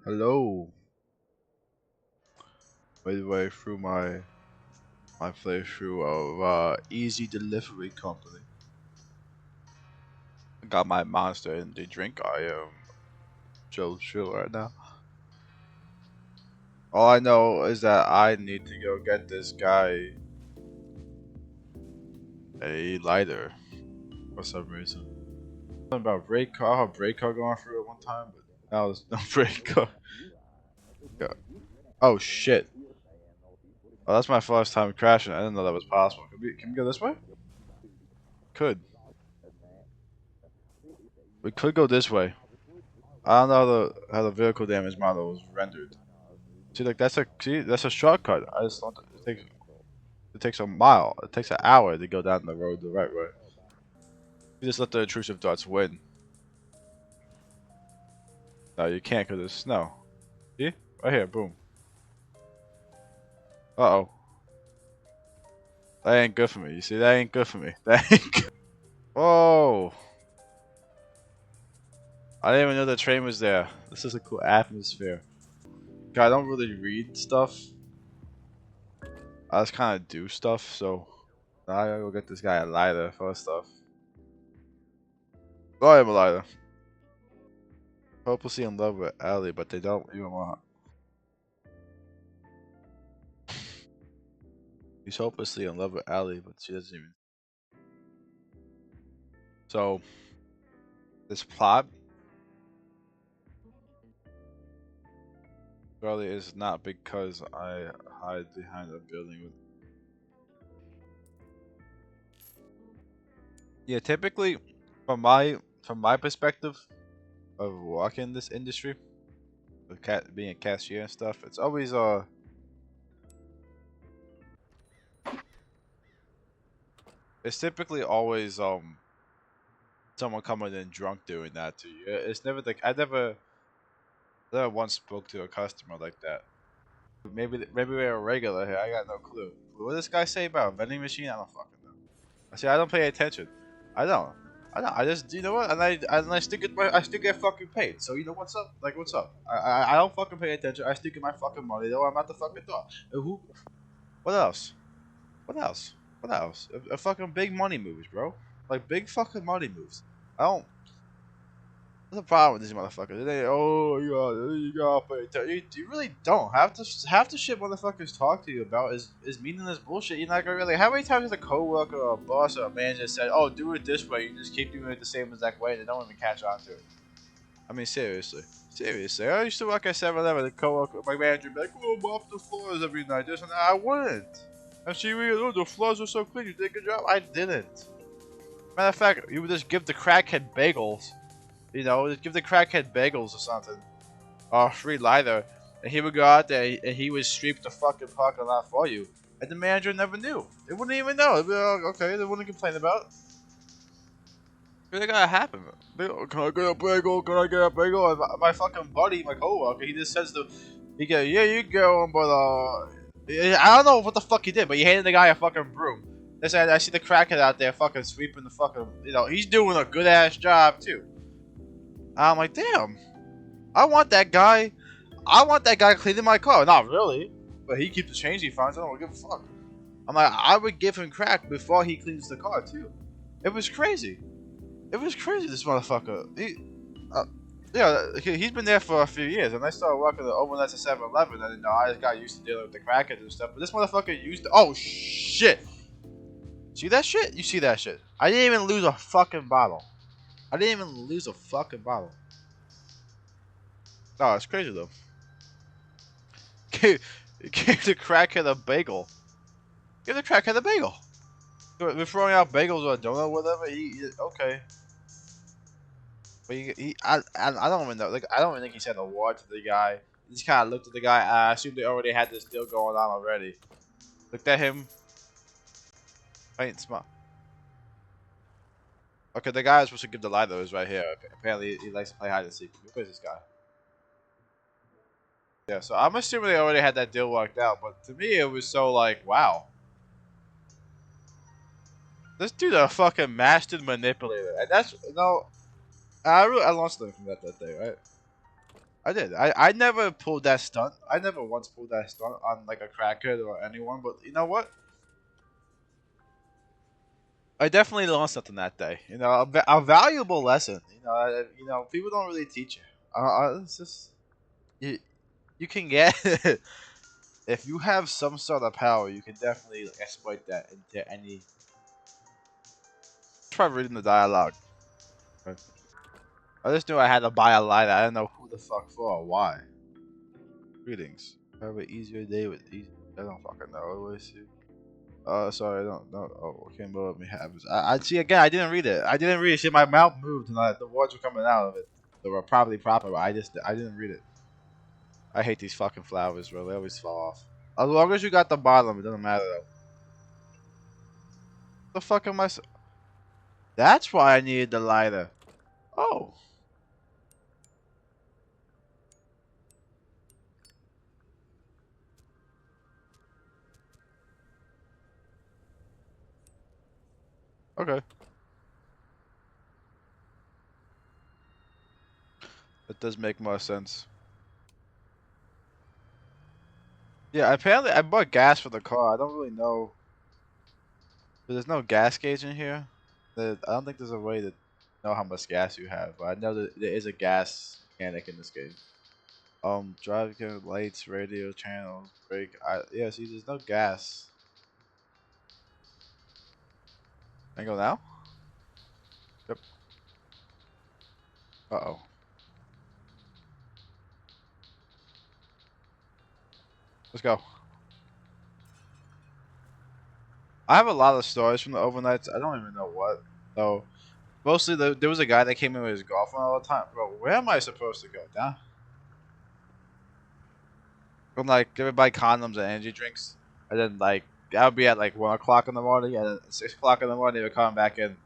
Hello. Midway through my playthrough of Easy Delivery Company. I got my monster and the drink. I am chill right now. All I know is that I need to go get this guy a lighter for some reason. Something about brake car, how brake car going through at one time, but now there's no brake car. Yeah. Oh shit. Oh, that's my first time crashing. I didn't know that was possible. Can we go this way? Could. We could go this way. I don't know how the vehicle damage model was rendered. See, like that's a shortcut. I just don't. It takes a mile. It takes an hour to go down the road the right way. You just let the intrusive thoughts win. No, you can't because there's snow. See, right here, boom. Uh oh, that ain't good for me. You see, that ain't good for me. That ain't good. Whoa! I didn't even know the train was there. This is a cool atmosphere. God, I don't really read stuff. I just kind of do stuff. So now I gotta go get this guy a lighter for stuff. Oh, I'm a lighter. Hopelessly in love with Ellie, but they don't even want. He's hopelessly in love with Ellie, but she doesn't even. So this plot really is not because I hide behind a building with. Yeah, typically, from my perspective of working this industry, with being a cashier and stuff, it's always it's typically always someone coming in drunk doing that to you. It's never like I never once spoke to a customer like that. Maybe we're a regular here. I got no clue. What did this guy say about a vending machine? I don't fucking know. I see. I don't pay attention. I don't. I just, you know what? And I still get fucking paid. So you know what's up? Like what's up? I don't fucking pay attention. I still get my fucking money though. I'm at the fucking door. Who? What else? What else? What else? A fucking big money moves, bro. Like big fucking money moves. I don't. What's the problem with these motherfuckers? You gotta pay attention. You really don't. Half the shit motherfuckers talk to you about is meaningless bullshit. You're not gonna really. How many times has a coworker or a boss or a manager said, "Oh, do it this way," you just keep doing it the same exact way, and they don't even catch on to it. I mean, seriously. I used to work at 7-Eleven. The coworker, my manager, would be like, "Oh, mop the floors every night." This and that. I wouldn't. And she really, oh, the floors are so clean. You did a good job. I didn't. Matter of fact, you would just give the crackhead bagels. You know, just give the crackhead bagels or something. Or free lighter. And he would go out there and he would sweep the fucking parking lot for you. And the manager never knew. They wouldn't even know. They'd be like, okay, they wouldn't complain about it. It gotta happen. Can I get a bagel? Can I get a bagel? And my fucking buddy, my coworker, he just says he go, yeah, you go, but I don't know what the fuck he did, but he handed the guy a fucking broom. They said, I see the crackhead out there fucking sweeping the fucking, he's doing a good ass job too. I'm like, damn, I want that guy. I want that guy cleaning my car. Not really, but he keeps the change he finds. I don't give a fuck. I'm like, I would give him crack before he cleans the car too. It was crazy. It was crazy. This motherfucker. He's been there for a few years, and I started working the overnights at 7-Eleven, and I just got used to dealing with the crackheads and stuff. But this motherfucker used to. Oh shit! See that shit? You see that shit? I didn't even lose a fucking bottle. I didn't even lose a fucking bottle. No, it's crazy though. Give the crackhead a bagel. Give the crackhead a bagel. We're throwing out bagels or a donut, or whatever. Okay. But I don't even know. Like I don't even think he said a word to the guy. He just kind of looked at the guy. I assumed they already had this deal going on already. Looked at him. Ain't smart. Okay, the guy is supposed to give the lighter is right here. Okay. Apparently, he likes to play hide and seek. Where's this guy? Yeah, so I'm assuming they already had that deal worked out. But to me, it was so like, wow. This dude a fucking mastered manipulator, and that's I learned something from that day, right? I did. I never pulled that stunt. I never once pulled that stunt on like a crackhead or anyone. But you know what? I definitely learned something that day. You know, a valuable lesson. You know, people don't really teach you. It's just you. You can get if you have some sort of power, you can definitely like, exploit that into any. Try reading the dialogue. I just knew I had to buy a lighter. I didn't know who the fuck for or why. Greetings. Have an easier day with easy. I don't fucking know. What is it? Sorry, I don't know. Oh, okay, let me have this. I see again. I didn't read it. I didn't read it. Shit, my mouth moved and the words were coming out of it. They were probably proper, but I didn't read it. I hate these fucking flowers, bro. They always fall off. As long as you got the bottom, it doesn't matter though. The fuck am I? That's why I needed the lighter. Oh, okay. That does make more sense. Yeah, apparently I bought gas for the car. I don't really know. There's no gas gauge in here. I don't think there's a way to know how much gas you have. But I know that there is a gas mechanic in this game. Drive lights, radio channels, brake. Yeah, see, there's no gas. Can I go now? Yep. Uh-oh. Let's go. I have a lot of stories from the overnights. I don't even know what. So, mostly there was a guy that came in with his girlfriend all the time. Bro, where am I supposed to go? Down? I'm like, give it buy condoms and energy drinks. And then, like, that would be at like 1 o'clock in the morning. And then 6 o'clock in the morning, they would come back in.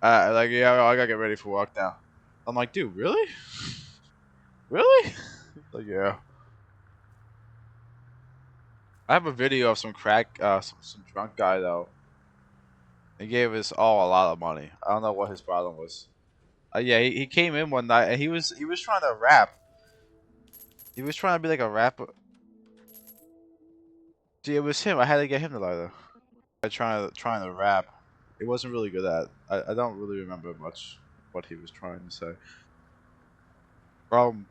Like, yeah, I gotta get ready for work now. I'm like, dude, really? Really? Like, yeah. I have a video of some some drunk guy though. He gave us all a lot of money. I don't know what his problem was. Yeah, he came in one night and he was trying to rap. He was trying to be like a rapper. See, it was him. I had to get him to lighter. I trying to rap. It wasn't really good at. I don't really remember much what he was trying to say. Um,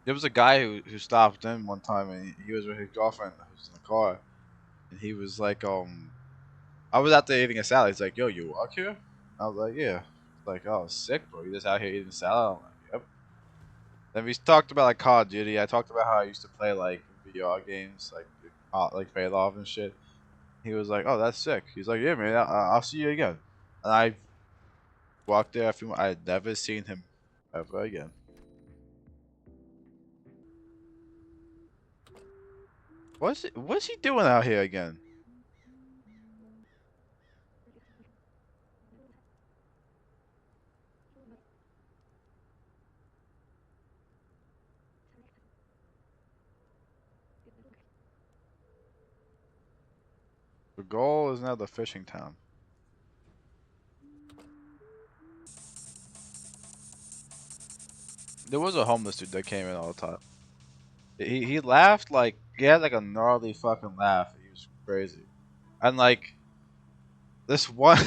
there was a guy who stopped in one time and he was with his girlfriend who was in the car and he was like I was out there eating a salad. He's like, yo, you work here? I was like, yeah. He's like, oh, sick, bro. You just out here eating salad? I'm like, yep. Then we talked about like Call of Duty. I talked about how I used to play like VR games, like Love and shit. He was like, oh, that's sick. He's like, yeah, man, I'll see you again. And I walked there a few. I had never seen him ever again. What's he doing out here again? The goal is now the fishing town. There was a homeless dude that came in all the time. He laughed like he had like a gnarly fucking laugh. He was crazy. And like this one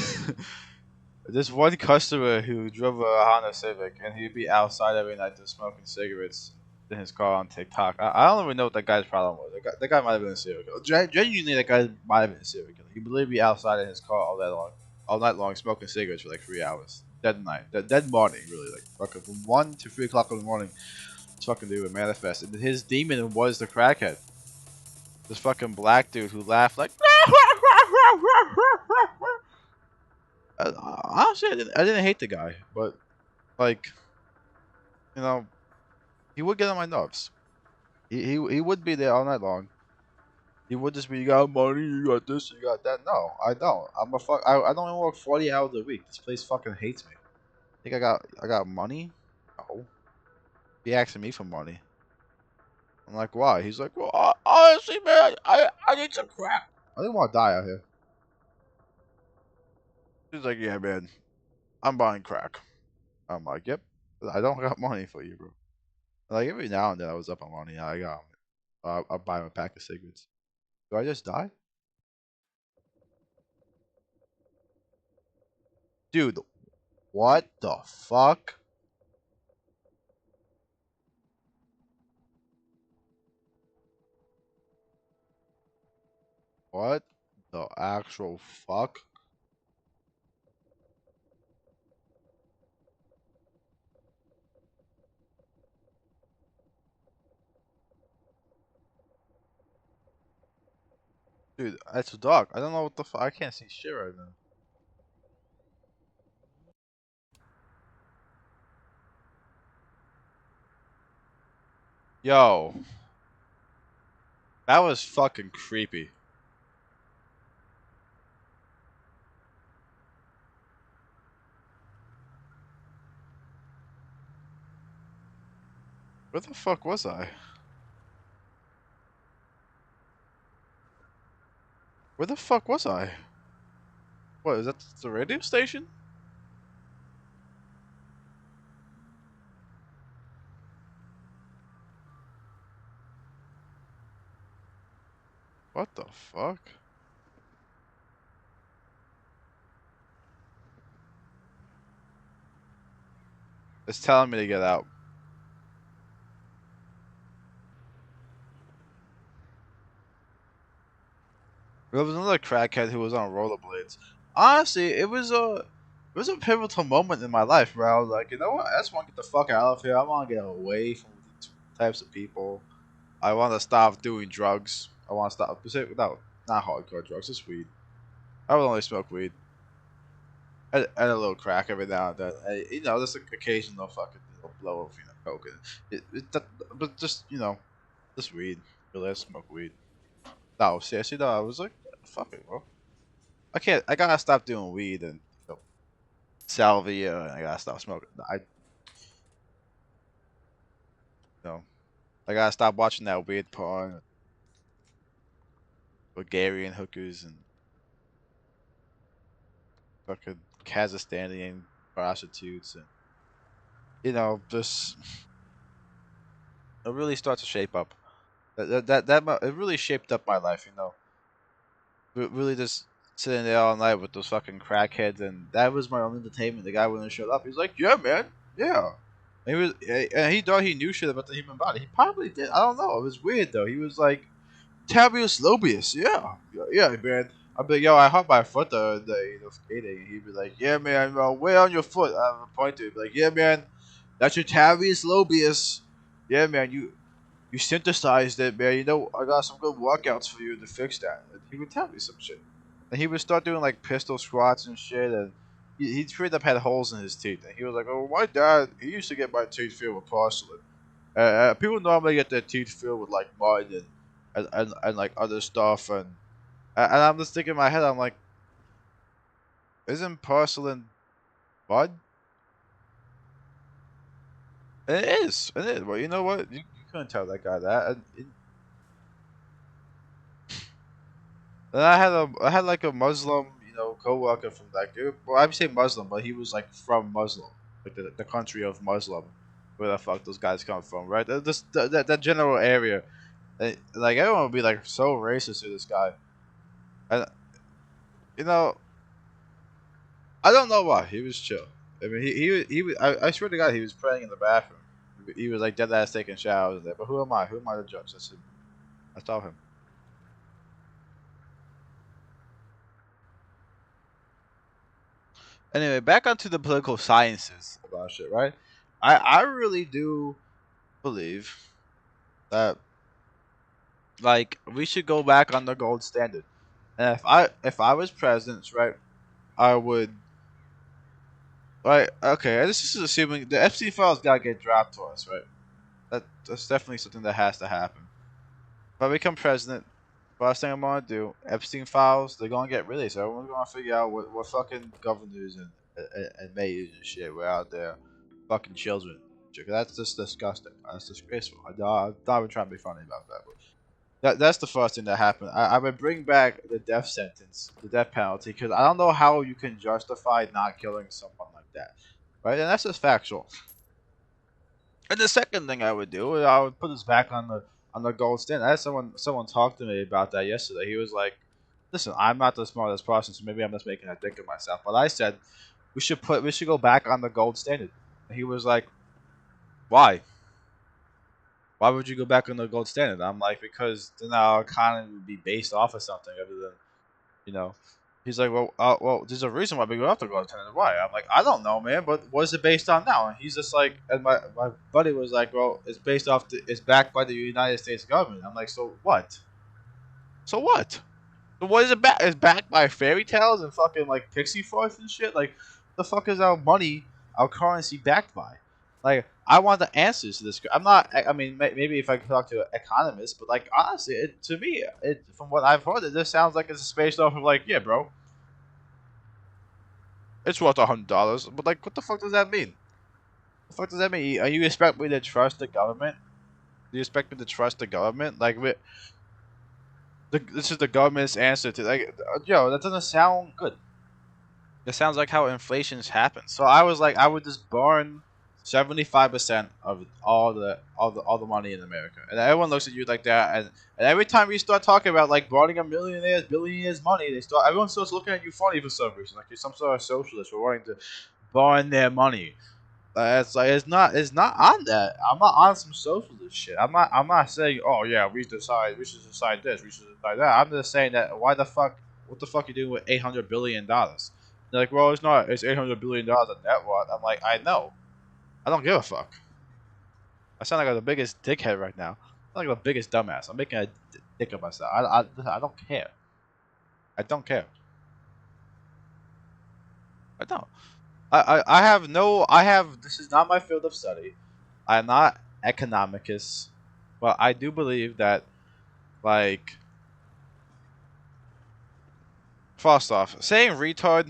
this one customer who drove a Honda Civic and he'd be outside every night just smoking cigarettes in his car on TikTok. I don't even know what that guy's problem was. That guy might have been a serial killer. Genuinely, that guy might have been a serial killer. He would literally be outside in his car all night long, smoking cigarettes for like 3 hours. Dead night, dead morning, really. Like fucking from 1 to 3 o'clock in the morning. This fucking dude would manifest, and his demon was the crackhead. This fucking black dude who laughed like. Honestly, I didn't hate the guy, but like, you know, he would get on my nerves. He would be there all night long. He would just be, you got money, you got this, you got that. No, I don't. I don't even work 40 hours a week. This place fucking hates me. Think I got money? No. He asking me for money. I'm like, why? He's like, well, honestly, man, I need some crap. I didn't want to die out here. He's like, yeah, man, I'm buying crack. I'm like, yep. I don't got money for you, bro. Like every now and then I was up on money. I got I'll buy him a pack of cigarettes. Do I just die? Dude, what the fuck? What the actual fuck? Dude, it's dark. I don't know what the fuck. I can't see shit right now. Yo, that was fucking creepy. Where the fuck was I? Where the fuck was I? What, is that the radio station? What the fuck? It's telling me to get out. There was another crackhead who was on rollerblades. Honestly, it was a pivotal moment in my life where I was like, you know what? I just want to get the fuck out of here. I want to get away from these types of people. I want to stop doing drugs. I want to stop. No, not hardcore drugs. Just weed. I would only smoke weed and a little crack every now and then. Just an occasional fucking blow of coke. But just just weed. Really, I smoke weed. No, seriously, no. I was like, fuck it, bro. I can't. I gotta stop doing weed and salvia, and I gotta stop smoking. Know, I gotta stop watching that weird porn, Bulgarian hookers and fucking Kazakhstani prostitutes, and just it really starts to shape up. It really shaped up my life. Really just sitting there all night with those fucking crackheads, and that was my only entertainment. The guy wouldn't shut up. He's like, "Yeah, man, yeah." And he thought he knew shit about the human body. He probably did. I don't know. It was weird though. He was like, "Tabius lobius, yeah, yeah, man." I'd be like, "Yo, I hurt my foot the other day, skating." And he'd be like, "Yeah, man, where on your foot?" I would point to it. He'd be like, "Yeah, man, that's your Tabius lobius. Yeah, man, you synthesized it, man. I got some good workouts for you to fix that." And he would tell me some shit. And he would start doing like pistol squats and shit. And he straight up had holes in his teeth. And he was like, "Oh, my dad, he used to get my teeth filled with porcelain. People normally get their teeth filled with like mud and like other stuff." And I'm just thinking in my head, I'm like, isn't porcelain mud? And it is. It is. Well, you know what? You couldn't tell that guy that. And I had like a Muslim, coworker from that group. Well, I would say Muslim, but he was like from Muslim, like the country of Muslim, where the fuck those guys come from, right? That general area. Like everyone would be like so racist to this guy, and you know I don't know why he was chill. I mean I swear to God he was praying in the bathroom. He was like dead ass taking showers in there. But who am I? Who am I to judge? That's him. That's all him. Anyway, back onto the political sciences about shit, right? I really do believe that like we should go back on the gold standard. And if I was president, right, I would right okay, and this is assuming the FC files gotta get dropped to us, right? That's definitely something that has to happen. If I become president, first thing I'm gonna do, Epstein files, they're gonna get released. Everyone's gonna figure out what fucking governors and mayors and shit were out there fucking children. That's just disgusting. That's disgraceful. I'm not even trying to be funny about that. But that's the first thing that happened. I would bring back the death sentence, the death penalty, because I don't know how you can justify not killing someone like that, right? And that's just factual. And the second thing I would do, I would put us back on the gold standard. I had someone talk to me about that yesterday. He was like, "Listen, I'm not the smartest person, so maybe I'm just making a dick of myself." But I said we should go back on the gold standard. And he was like, "Why? Why would you go back on the gold standard?" I'm like, "Because then our economy would be based off of something other than you know." He's like, well, there's a reason why we go after gold standard. Why? I'm like, I don't know, man. But what is it based on now? And he's just like, and my buddy was like, well, it's based off, it's backed by the United States government. I'm like, so what? So what? So what is it back? It's backed by fairy tales and fucking like pixie force and shit. Like, the fuck is our money, our currency backed by? Like, I want the answers to this. I'm not. I mean, maybe if I could talk to an economist, but like honestly, to me, from what I've heard, it just sounds like it's based off of like, yeah, bro, it's worth $100. But like, what the fuck does that mean? The fuck does that mean? Are you expect me to trust the government? Do you expect me to trust the government? Like, this is the government's answer to like, yo, that doesn't sound good. It sounds like how inflation's happened. So I was like, I would just burn 75% of all the money in America, and everyone looks at you like that. And every time you start talking about like burning a millionaires, billionaires' money, everyone starts looking at you funny for some reason, like you're some sort of socialist for wanting to burn their money. It's like it's not on that. I'm not on some socialist shit. I'm not saying, oh yeah, we should decide this, we should decide that. I'm just saying that why the fuck, what the fuck you doing with $800 billion? They're like, well, it's $800 billion of net worth. I'm like, I know. I don't give a fuck. I sound like the biggest dickhead right now. I sound like the biggest dumbass. I'm making a dick of myself. I don't care. I don't care. I don't. I have no. I have. This is not my field of study. I'm not economicus, but I do believe that, like, first off, saying retard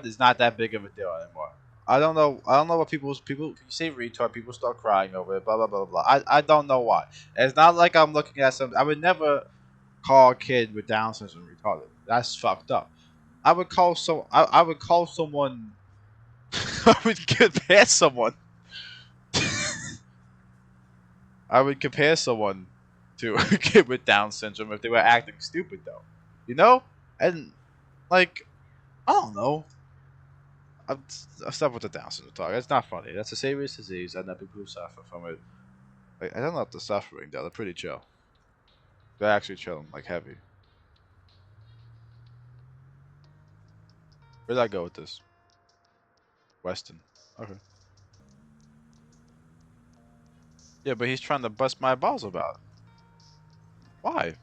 is not that big of a deal anymore. I don't know. I don't know what people. You say retard, people start crying over it. Blah blah blah blah. I don't know why. It's not like I'm looking at some. I would never call a kid with Down syndrome retarded. That's fucked up. I would call so. I would call someone. I would compare someone. I would compare someone to a kid with Down syndrome if they were acting stupid, though. You know? And, like, I don't know. I'll stop with the Down syndrome talk. It's not funny. That's a serious disease, and that people who suffer from it. Like, I don't know if they're suffering, though. They're pretty chill. They're actually chilling, like, heavy. Where'd I go with this? Weston. Okay. Yeah, but he's trying to bust my balls about it. Why?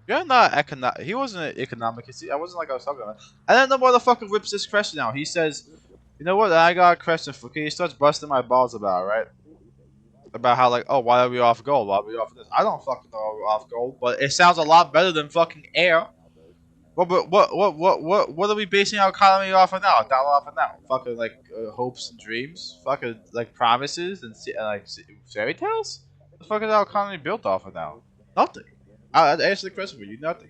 You're not economic. He wasn't an economic. I wasn't like I was talking about. And then the motherfucker whips this question out. He says, "You know what? I got a question for you." He starts busting my balls about it, right? About how like, oh, why are we off gold? Why are we off this? I don't fucking know we're off gold, but it sounds a lot better than fucking air. What are we basing our economy off of now? Dollar off of now? Fucking like hopes and dreams? Fucking like promises and fairy tales? The fuck is our economy built off of now? Nothing. I'll answer the question for you. Nothing.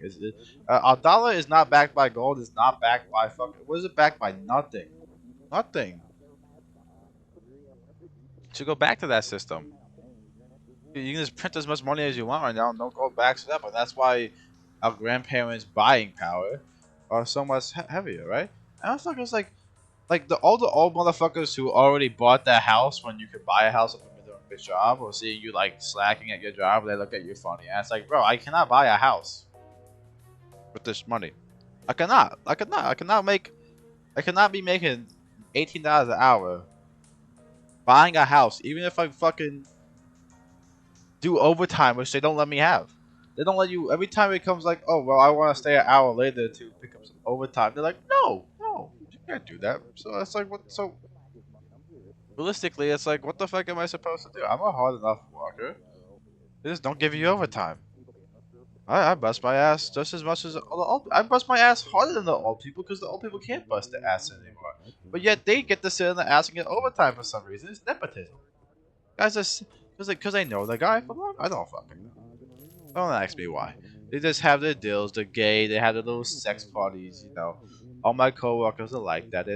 Our dollar is not backed by gold. It's not backed by fucking. What is it backed by? Nothing. Nothing. So go back to that system. You can just print as much money as you want right now. No gold backs it up, and that's why our grandparents' buying power are so much heavier, right? And motherfuckers like all the old motherfuckers who already bought that house when you could buy a house if you're doing a good job, or seeing you like slacking at your job, they look at you funny. And it's like, bro, I cannot buy a house with this money. I cannot. I cannot. I cannot make. I cannot be making $18 an hour buying a house, even if I fucking do overtime, which they don't let me have. They don't let you. Every time it comes like, oh well, I want to stay an hour later to pick up some overtime. They're like, no, no, you can't do that. So it's like, what? So realistically, it's like, what the fuck am I supposed to do? I'm a hard enough worker. They just don't give you overtime. I bust my ass just as much as all the old. I bust my ass harder than the old people because the old people can't bust their ass anymore. But yet they get to sit in the ass and get overtime for some reason. It's nepotism. Guys, just because I know the guy for long. I don't fucking know. Don't ask me why. They just have their deals. They're gay. They have their little sex parties. You know, all my coworkers are like that.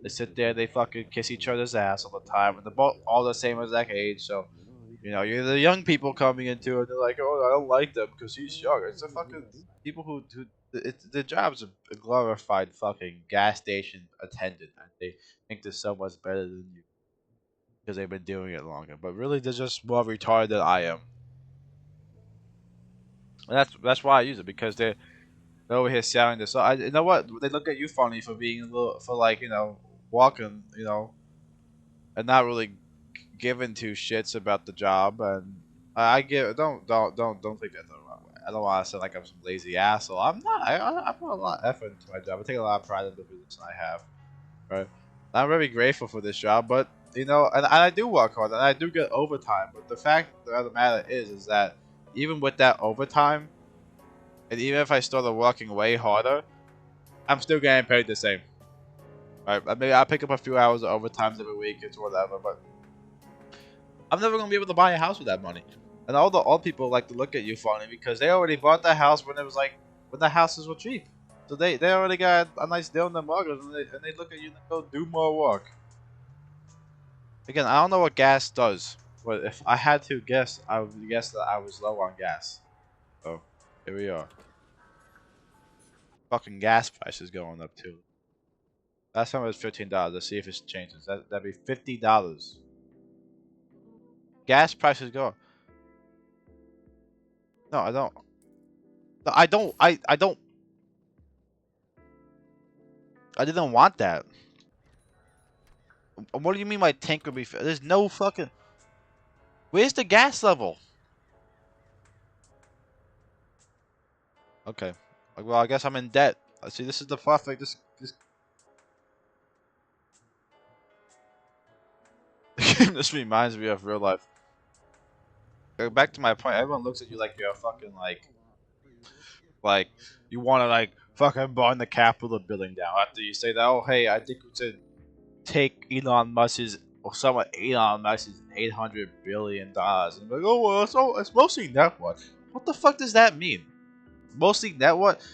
They sit there, they fucking kiss each other's ass all the time, and they're both all the same exact age. So you're the young people coming into it. They're like, oh, I don't like them because he's young. It's the fucking people who the job's a glorified fucking gas station attendant, and they think they're so much better than you because they've been doing it longer. But really, they're just more retarded than I am. And that's why I use it because they're over here selling this. So you know what? They look at you funny for being a little for like walking and not really giving two shits about the job. And I get don't take that the wrong way. I don't want to sound like I'm some lazy asshole. I'm not. I put a lot of effort into my job. I take a lot of pride in the position I have. Right. I'm very grateful for this job, but and I do work hard and I do get overtime. But the fact of the matter is that even with that overtime, and even if I started working way harder, I'm still getting paid the same. Right? I mean, I pick up a few hours of overtime every week. It's whatever, but I'm never gonna be able to buy a house with that money. And all the old people like to look at you funny because they already bought the house when it was like when the houses were cheap. So they already got a nice deal on the mortgage, and they look at you and they go do more work. Again, I don't know what gas does, but if I had to guess, I would guess that I was low on gas. So here we are. Fucking gas prices going up too. Last time it was $15. Let's see if it changes. That'd be $50. Gas prices go up. No, I don't. No, I don't. I don't. I didn't want that. What do you mean my tank would be? There's no fucking. Where's the gas level? Okay. Well, I guess I'm in debt. I see. This is the perfect. This reminds me of real life. Back to my point. Everyone looks at you like you're a fucking like you want to like fucking burn the Capitol building down after you say that. Oh, hey, I think we should take Elon Musk's or some of Elon Musk's $800 billion. And like, oh well, it's mostly net worth. What the fuck does that mean? Mostly net worth?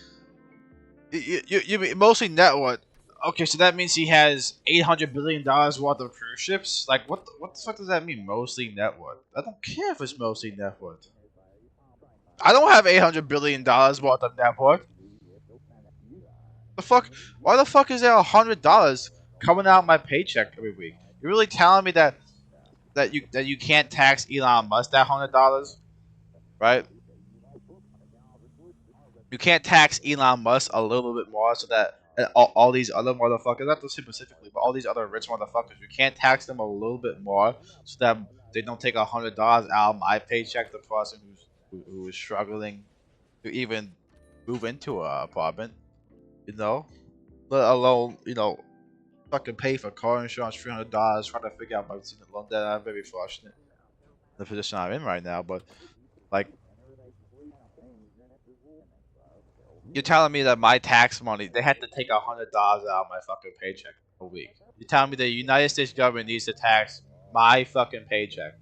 You mean mostly net worth? Okay, so that means he has $800 billion worth of cruise ships. Like, what the fuck does that mean? Mostly net worth? I don't care if it's mostly net worth. I don't have $800 billion worth of net worth. The fuck? Why the fuck is there $100 coming out of my paycheck every week? You're really telling me that you can't tax Elon Musk that $100, right? You can't tax Elon Musk a little bit more so that all these other motherfuckers, not to say specifically, but all these other rich motherfuckers, you can't tax them a little bit more so that they don't take $100 out of my paycheck. The person who is struggling to even move into an apartment, you know, let alone fucking pay for car insurance, $300, trying to figure out my student loan debt. I'm very fortunate in the position I'm in right now, but like you're telling me that my tax money, they had to take $100 out of my fucking paycheck a week. You're telling me the United States government needs to tax my fucking paycheck.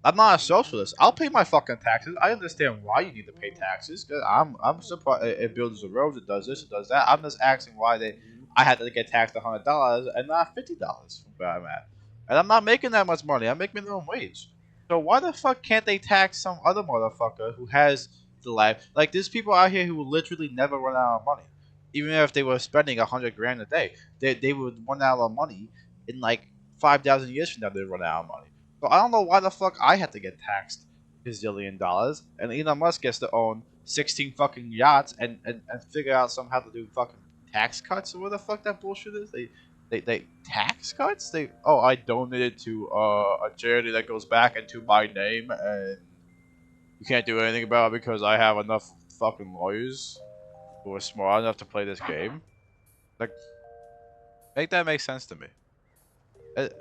I'm not a socialist. I'll pay my fucking taxes. I understand why you need to pay taxes. I'm surprised it builds the roads, it does this, it does that. I'm just asking why I had to get taxed $100 and not $50 from where I'm at. And I'm not making that much money. I make minimum wage. So why the fuck can't they tax some other motherfucker who has the life? Like there's people out here who will literally never run out of money, even if they were spending 100 grand a day. They would run out of money in like 5,000 years from now. They run out of money. So I don't know why the fuck I have to get taxed $1 zillion, and Elon Musk gets to own 16 fucking yachts and figure out somehow to do fucking tax cuts or what the fuck that bullshit is. They tax cuts. I donated to a charity that goes back into my name, and you can't do anything about it because I have enough fucking lawyers who are smart enough to play this game. Like, make that make sense to me.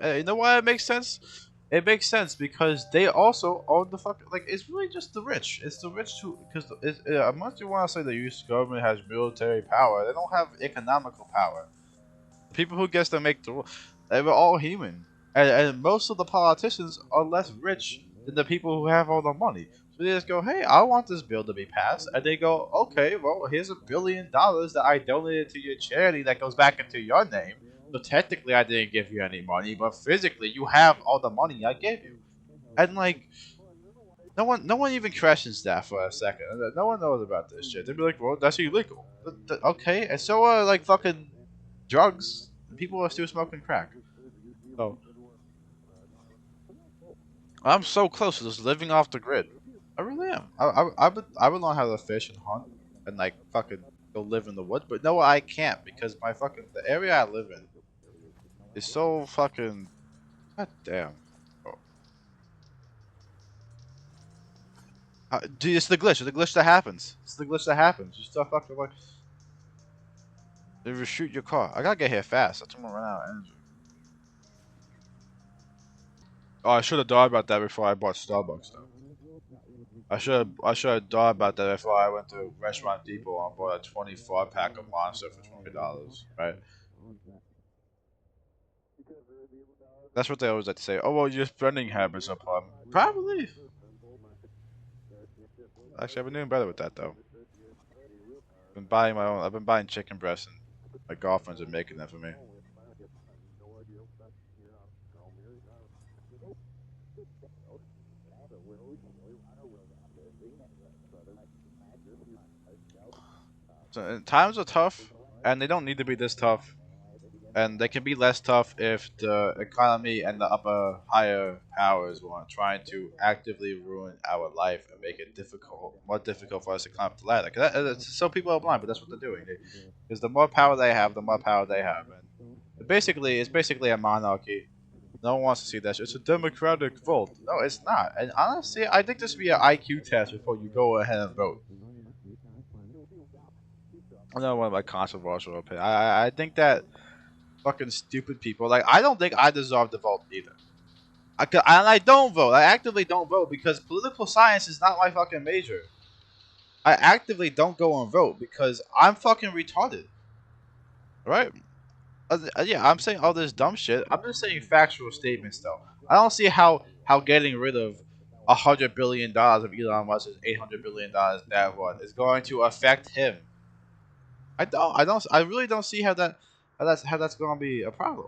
You know why it makes sense? It makes sense because they also own the fucking like. It's really just the rich. It's the rich who because unless you want to say the U.S. government has military power, they don't have economical power. The people who gets to make the rule, they were all human, and most of the politicians are less rich than the people who have all the money. So they just go, hey, I want this bill to be passed. And they go, okay, well, here's $1 billion that I donated to your charity that goes back into your name. So technically, I didn't give you any money, but physically, you have all the money I gave you. And like, no one even questions that for a second. No one knows about this shit. They'd be like, well, that's illegal. Okay, and so are like fucking drugs. People are still smoking crack. So I'm so close to just living off the grid. I really am. I would learn how to fish and hunt and like fucking go live in the woods, but no, I can't because my fucking the area I live in is so fucking god damn. Oh, dude, it's the glitch. It's the glitch that happens. It's the glitch that happens. You still fucking like they reshoot your car. I gotta get here fast. That's when I run out of energy. Oh, I should have thought about that before I bought Starbucks though. I should have thought about that before I went to Restaurant Depot and bought a 24 pack of Monster for $20. Right? That's what they always like to say. Oh well, your spending habits are problem. Probably. Actually, I've been doing better with that though. I've been buying my own. I've been buying chicken breasts, and my girlfriends are making them for me. So times are tough, and they don't need to be this tough. And they can be less tough if the economy and the upper higher powers want trying to actively ruin our life and make it more difficult for us to climb up the ladder. So people are blind, but that's what they're doing. Because the more power they have, the more power they have, and it's basically a monarchy. No one wants to see that shit. It's a democratic vote. No, it's not. And honestly, I think this should be an IQ test before you go ahead and vote. I know one of my controversial opinions. I think that fucking stupid people. Like, I don't think I deserve to vote either. And I don't vote. I actively don't vote because political science is not my fucking major. I actively don't go and vote because I'm fucking retarded. Right? Yeah, I'm saying all this dumb shit. I'm just saying factual statements though. I don't see how getting rid of $100 billion of Elon Musk's $800 billion net worth is going to affect him. I really don't see how that's going to be a problem.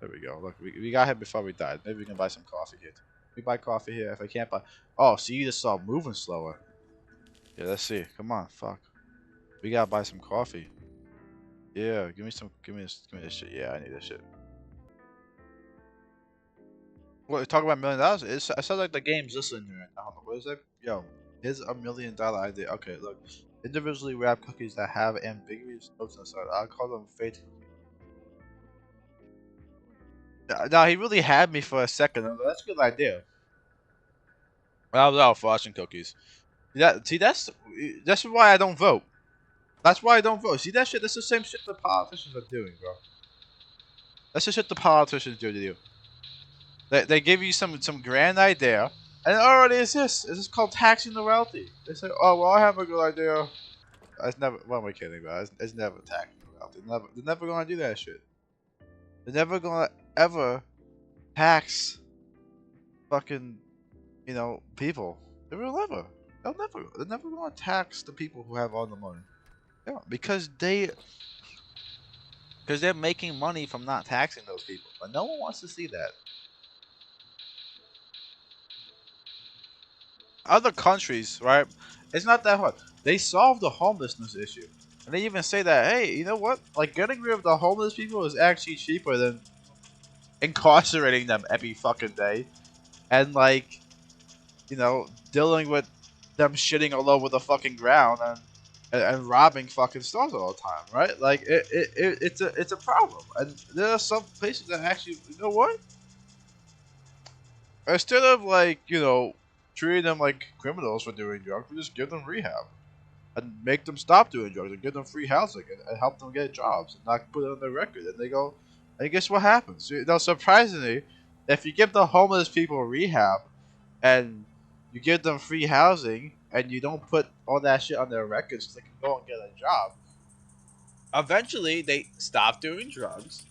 There we go. Look, we got him before we died. Maybe we can buy some coffee here. We buy coffee here. If I can't buy, oh, so you just saw moving slower. Yeah, let's see. Come on, fuck. We gotta buy some coffee. Yeah, give me some. Give me this shit. Yeah, I need this shit. What talk about $1 million? It sounds like the game's listening to it. I don't know. What is that? Yo, here's $1 million idea. Okay, look. Individually wrapped cookies that have ambiguous notes inside. I'll call them fate. Now he really had me for a second. That's a good idea. I was out fortune cookies. That's why I don't vote. That's why I don't vote. See that shit? That's the same shit the politicians are doing, bro. That's the shit the politicians do to you. They give you some grand idea, and it already exists. It's just called taxing the wealthy. They say, oh well, I have a good idea. It's never. What am I kidding about? It's never taxing the wealthy. They're never gonna do that shit. They're never gonna ever tax fucking people. They will never. They'll never. They're never gonna tax the people who have all the money. Yeah, because they're making money from not taxing those people, but no one wants to see that. Other countries, right? It's not that hard. They solve the homelessness issue, and they even say that, hey, you know what? Like getting rid of the homeless people is actually cheaper than incarcerating them every fucking day, and like dealing with them shitting all over the fucking ground and robbing fucking stores all the time, right? Like it's a problem, and there are some places that actually, you know what? Instead of like treating them like criminals for doing drugs, we just give them rehab and make them stop doing drugs and give them free housing and help them get jobs and not put it on their record. And they go, and guess what happens? Surprisingly, if you give the homeless people rehab and you give them free housing and you don't put all that shit on their records so they can go and get a job, eventually they stop doing drugs,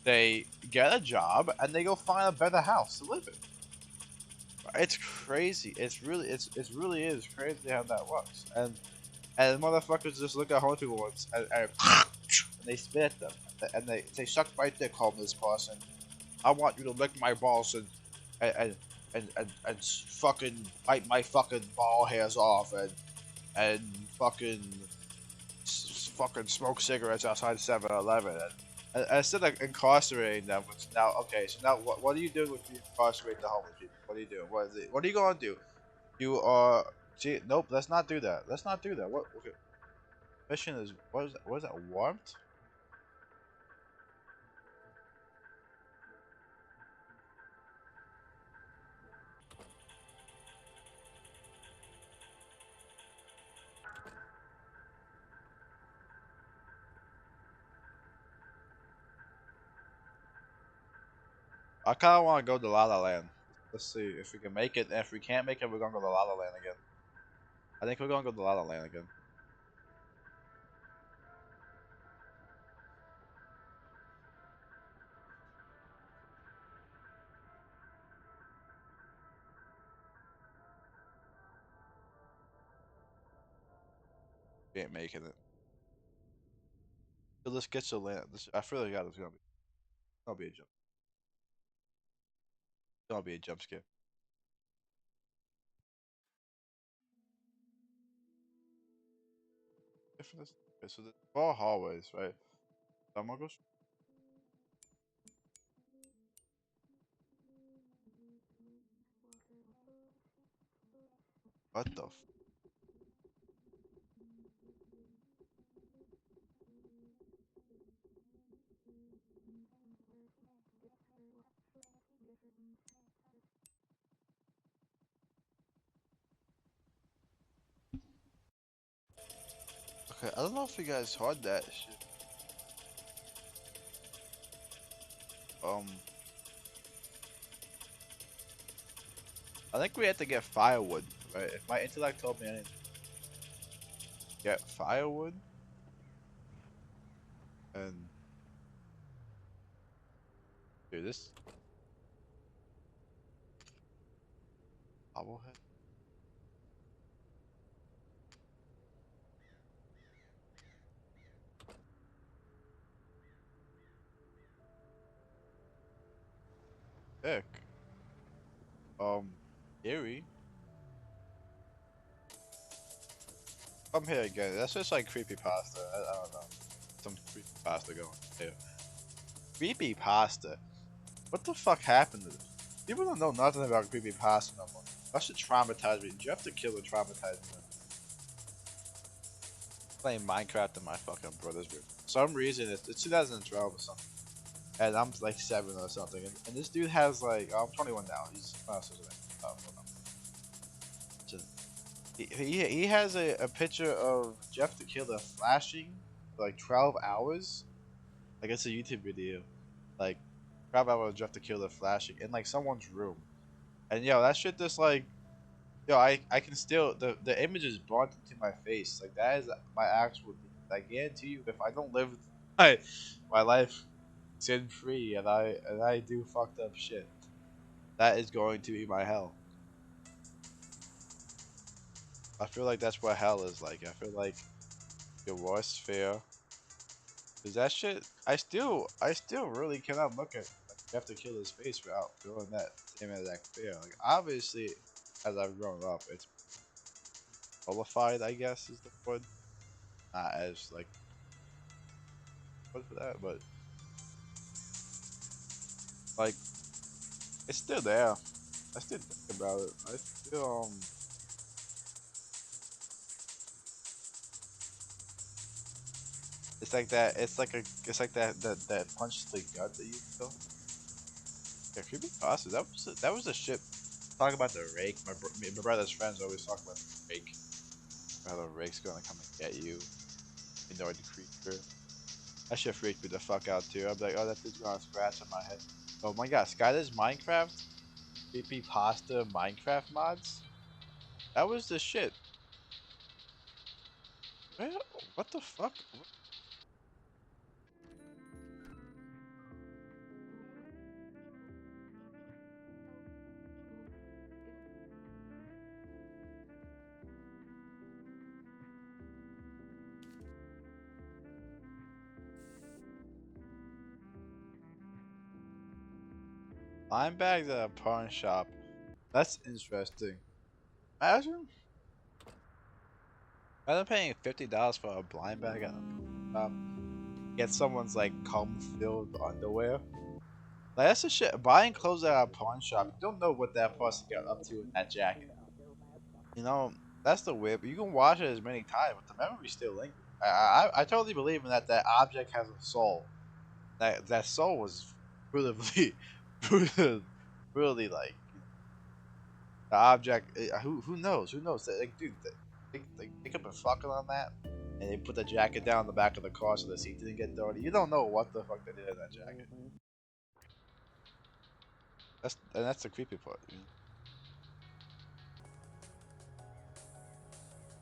they get a job, and they go find a better house to live in. it's crazy. It's really is crazy how that works. And motherfuckers just look at homeless people once and they spit at them and they say suck my dick, homeless person. I want you to lick my balls and and fucking bite my fucking ball hairs off and fucking fucking smoke cigarettes outside 7-Eleven. And instead of incarcerating them, which now okay, so now what are you doing if you incarcerate the homeless people? What are you doing? What is it? What are you gonna do? You are gee, nope. Let's not do that. Let's not do that. What okay, mission is what is that? What is that? Warmth? I kind of want to go to La La Land. Let's see if we can make it. And if we can't make it, we're gonna go to La La Land again. I think we're gonna go to La La Land again. We ain't making it. So let's get to land. I feel like it's gonna be a jump. It's gonna be a jump scare. If this, okay, so there's 4 hallways, right? So I'm gonna go. What the? Okay, I don't know if you guys heard that shit. Um, I think we had to get firewood, right? If my intellect told me I didn't get firewood and do this bobblehead. Heck. Eerie. I'm here again. That's just like creepy pasta. I don't know. Some creepy pasta going. Here. Creepy pasta. What the fuck happened to this? People don't know nothing about creepy pasta no more. That should traumatize me. You have to kill or traumatize me. Playing Minecraft in my fucking brother's room. For some reason, it's 2012 or something. And I'm like 7 or something. And this dude has like, I'm 21 now. He's, hold on. So, he has a picture of Jeff the Killer flashing for like 12 hours. Like it's a YouTube video. Like 12 hours of Jeff the Killer flashing in like someone's room. And yo, that shit just like yo, I can still the image is brought into my face. Like that is my actual. I guarantee you, if I don't live my my life sin free and I do fucked up shit, that is going to be my hell. I feel like that's what hell is like. I feel like your worst fear is that shit. I still really cannot look at like, you have to kill his face without feeling that same exact fear. Like obviously, as I've grown up, it's qualified. I guess is the word. Not as like what for that, but like it's still there. I still think about it. I still it's like that. It's like a. It's like that punch to the gut that you feel. Yeah, creepy pasta. That was a shit. Talk about the rake. My brother's friends always talk about the rake. How the rake's gonna come and get you. Ignore the creature. That shit freaked me the fuck out too. I'm like, oh, that dude's gonna scratch on my head. Oh my god, Skyler's Minecraft creepy pasta Minecraft mods. That was the shit. Where, what the fuck? Blind bags at a pawn shop. That's interesting. Imagine, imagine paying $50 for a blind bag at a pawn shop. Get someone's like cum filled underwear. Like that's the shit. Buying clothes at a pawn shop, you don't know what that person got up to in that jacket. You know, that's the whip. You can watch it as many times, but the memory still lingers. I totally believe in that. That object has a soul. That soul was brutally, brutally, brutally like the object. Who knows? Who knows? Like, dude, they could be fucking on that, and they put the jacket down the back of the car so the seat didn't get dirty. You don't know what the fuck they did in that jacket. That's the creepy part.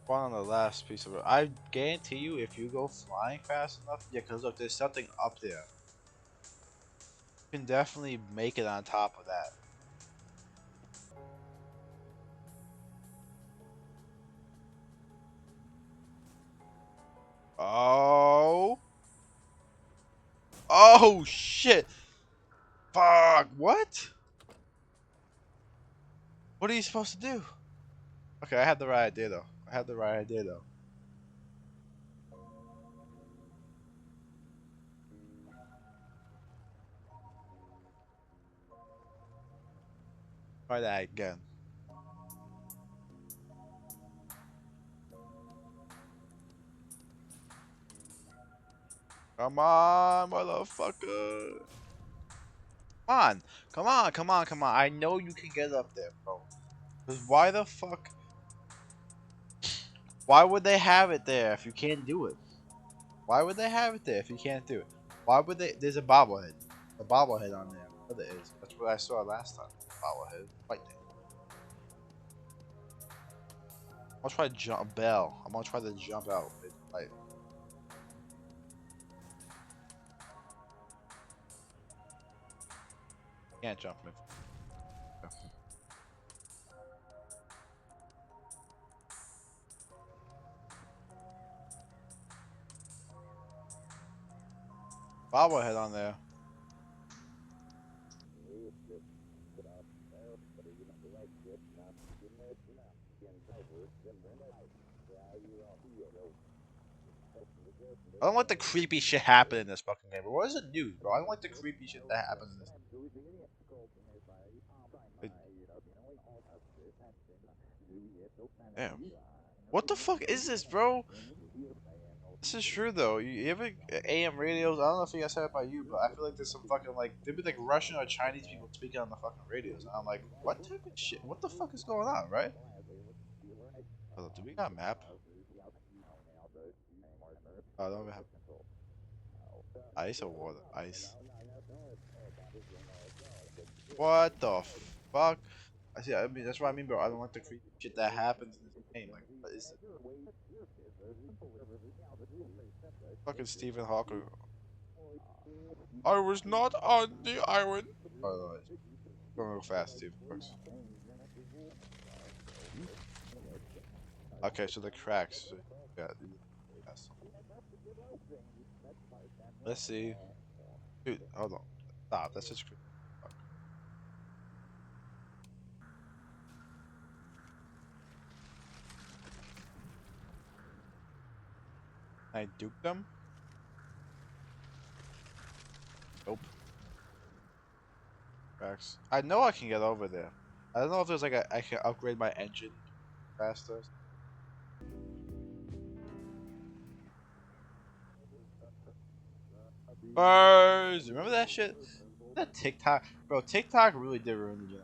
One on the last piece of it. I guarantee you, if you go flying fast enough, yeah, because look, there's something up there. You can definitely make it on top of that. Oh, oh shit! Fuck! What? What are you supposed to do? Okay, I had the right idea though. I had the right idea though. Try that again. Come on, motherfucker! Come on, come on, come on, come on! I know you can get up there, bro. Cause why the fuck? Why would they have it there if you can't do it? Why would they have it there if you can't do it? Why would they? There's a bobblehead. A bobblehead on there. What it is? That's what I saw last time. Bobblehead. Right there. I'm gonna try to jump bell. I'm gonna try to jump out. Like, can't jump me. Bobblehead on there. I don't like the creepy shit happening in this fucking game. But what is the news, bro? I don't like the creepy shit that happens in this. Like, damn. What the fuck is this, bro? This is true though. You ever AM radios? I don't know if you guys heard about you, but I feel like there's some fucking like there'd be like Russian or Chinese people speaking on the fucking radios, and I'm like, what type of shit? What the fuck is going on, right? Hold on, do we got a map? I don't even have ice or water. Ice. What the fuck? I see. I mean, that's what I mean, bro. I don't like the creepy shit that happens in this game. Like, what is it? Fucking Stephen Hawking. I was not on the island. Oh, no, it's going real fast, Stephen. Works. Okay, so the cracks. Yeah. Yes. Let's see. Dude, hold on. Stop. That's just creepy. Fuck. Can I dupe them? Nope. Cracks. I know I can get over there. I don't know if there's like I can upgrade my engine faster. Bars. Remember that shit? That TikTok, bro. TikTok really did ruin the game,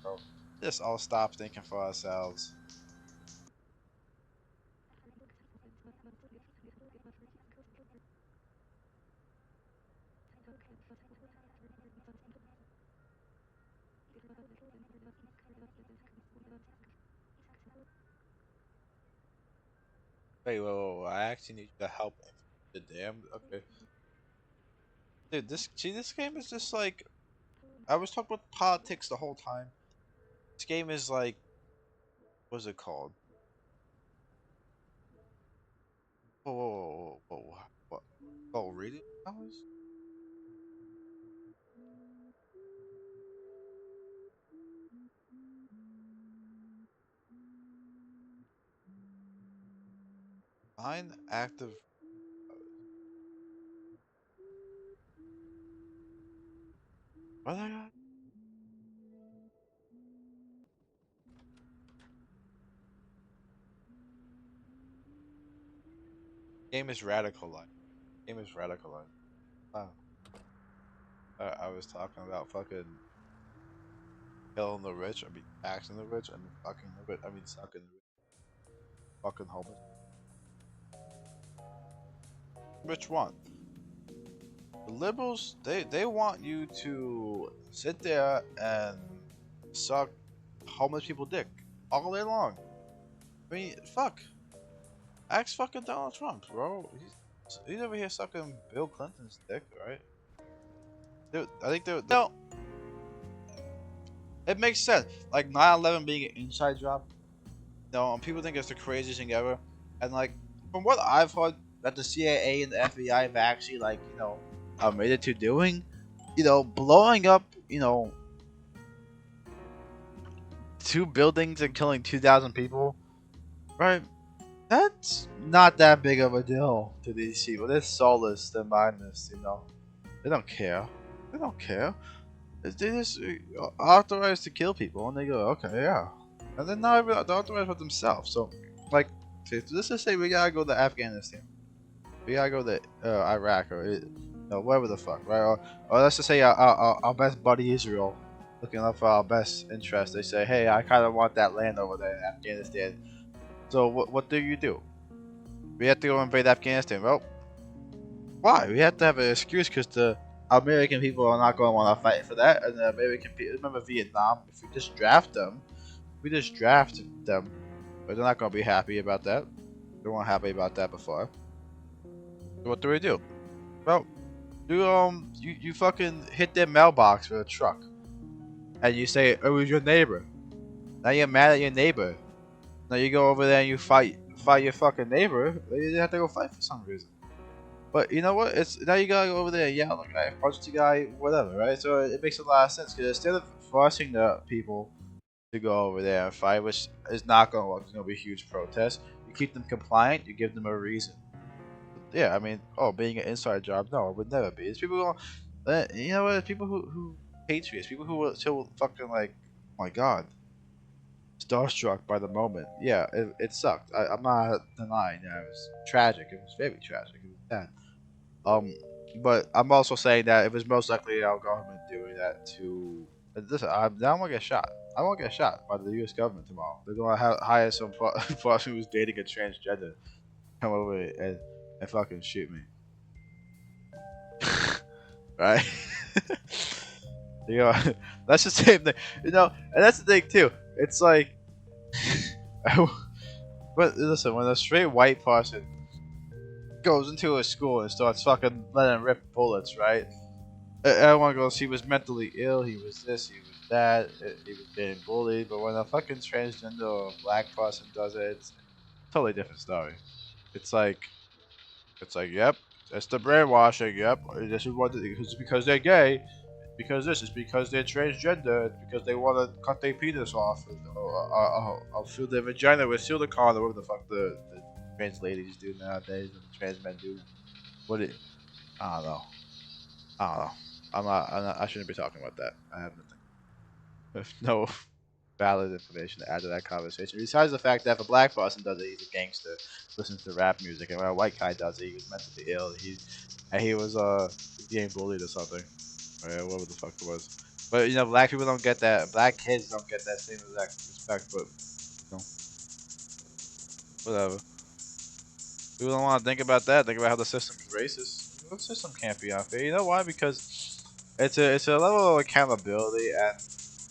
bro. Just all stop thinking for ourselves. Wait. I actually need you to help the dam. Okay, dude. This game is just like I was talking about politics the whole time. This game is like, what's it called? What? Oh, reading hours? Nine active. What I got? Game is radicalized. Game is radicalized. Wow. I was talking about fucking killing the rich. I mean, taxing the rich. I mean, fucking the rich. I mean, sucking the rich. Fucking homeless. Which one? The liberals, they want you to sit there and suck homeless people dick all day long. I mean, fuck. Ask fucking Donald Trump, bro. He's over here sucking Bill Clinton's dick, right? I think they're no. It makes sense. Like 9/11 being an inside job. No, and people think it's the craziest thing ever. And like, from what I've heard, that the CIA and the FBI have actually admitted to doing, blowing up, two buildings and killing 2,000 people, right? That's not that big of a deal to these people. They're soulless, they're mindless. They don't care. They don't care. They just authorized to kill people, and they go, okay, yeah. And then not even they're authorized for themselves. So, like, let's just say we gotta go to Afghanistan. We gotta go to Iraq or wherever the fuck, right? Or let's just say our best buddy Israel, looking up for our best interest. They say, hey, I kind of want that land over there in Afghanistan. So what do you do? We have to go invade Afghanistan. Well, why? We have to have an excuse because the American people are not going to want to fight for that. And the American people, remember Vietnam? If we just draft them, but they're not going to be happy about that. They weren't happy about that before. So what do we do? Well, you fucking hit their mailbox with a truck, and you say it was your neighbor. Now you're mad at your neighbor. Now you go over there and you fight your fucking neighbor. You have to go fight for some reason. But you know what? It's now you gotta go over there and yell at the guy, punch the guy, whatever, right? So it makes a lot of sense because instead of forcing the people to go over there and fight, which is not gonna work, there's gonna be a huge protest. You keep them compliant. You give them a reason. Yeah, I mean, being an inside job, no, it would never be. It's people who, you know what? It's people who patriots, people who are still fucking like, oh my god, starstruck by the moment. Yeah, it sucked. I'm not denying that it was tragic. It was very tragic. It was bad. Um, but I'm also saying that it was most likely our government doing that to. Listen, I don't want to get shot. I won't get shot by the U.S. government tomorrow. They're going to hire some person who's dating a transgender, come over and fucking shoot me. Right? you know, that's the same thing. And that's the thing too. It's like, but listen, when a straight white person goes into a school and starts fucking letting rip bullets, right? Everyone goes, he was mentally ill, he was this, he was that, he was getting bullied. But when a fucking transgender or black person does it, it's a totally different story. It's like, yep, that's the brainwashing. Yep, this is what it's because they're gay. It's because this is because they're transgender. It's because they want to cut their penis off, or fill their vagina with silicone, or whatever the fuck the trans ladies do nowadays, and the trans men do. What it? I don't know. I don't know. I shouldn't be talking about that. I have nothing. With no valid information to add to that conversation. Besides the fact that if a black person does it, he's a gangster, listens to rap music, and when a white guy does it, he was mentally ill. He was being bullied or something, or whatever the fuck it was. But black people don't get that. Black kids don't get that same exact respect. But know, whatever. People don't want to think about that. Think about how the system is racist. The system can't be unfair. You know why? Because it's a level of accountability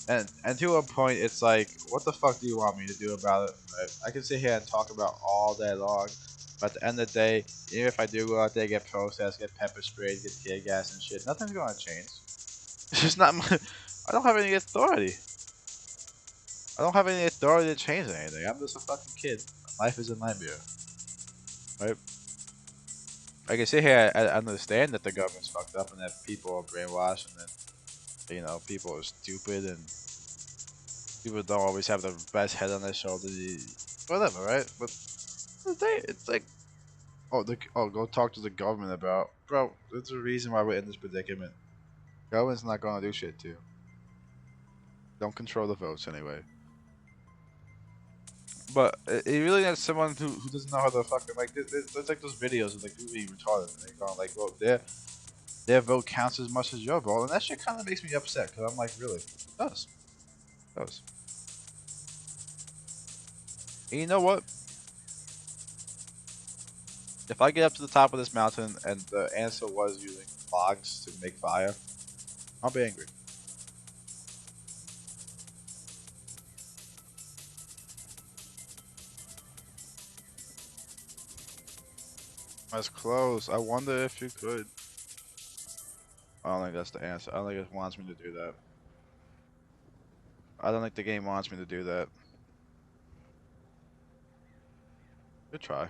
and to a point, it's like, what the fuck do you want me to do about it? Right? I can sit here and talk about all day long, but at the end of the day, even if I do go out there, get processed, get pepper sprayed, get tear gas and shit, nothing's gonna change. It's just not my. I don't have any authority. I don't have any authority to change anything. I'm just a fucking kid. Life is a nightmare, right? I can sit here and understand that the government's fucked up and that people are brainwashed and that people are stupid and people don't always have the best head on their shoulders. Whatever, right? But it's like go talk to the government about, bro. There's a reason why we're in this predicament. Government's not gonna do shit to you. Don't control the votes anyway. But it really is someone who doesn't know how to fucking like. There's like those videos of like people being retarded and they're going like, well, their vote counts as much as your vote, and that shit kind of makes me upset because I'm like, really, it does, it does. And you know what? If I get up to the top of this mountain and the answer was using logs to make fire, I'll be angry. That's close. I wonder if you could. I don't think that's the answer. I don't think it wants me to do that. I don't think the game wants me to do that. Good try.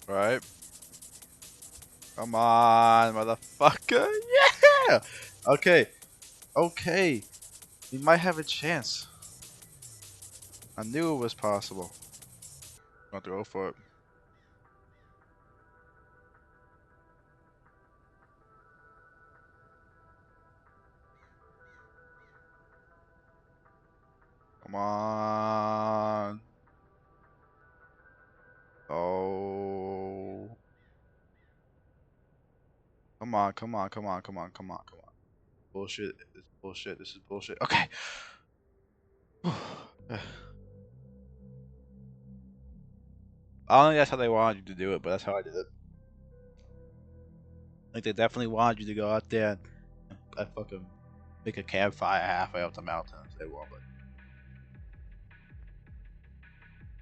All right. Come on, motherfucker. Yeah. Okay. Okay. We might have a chance. I knew it was possible. I'm going to go for it. Come on. Oh. Come on, come on, come on, come on, come on, come on. Bullshit. This is bullshit. This is bullshit. Okay. I don't think that's how they wanted you to do it, but that's how I did it. Like they definitely wanted you to go out there and fucking make a campfire halfway up the mountain if they want, but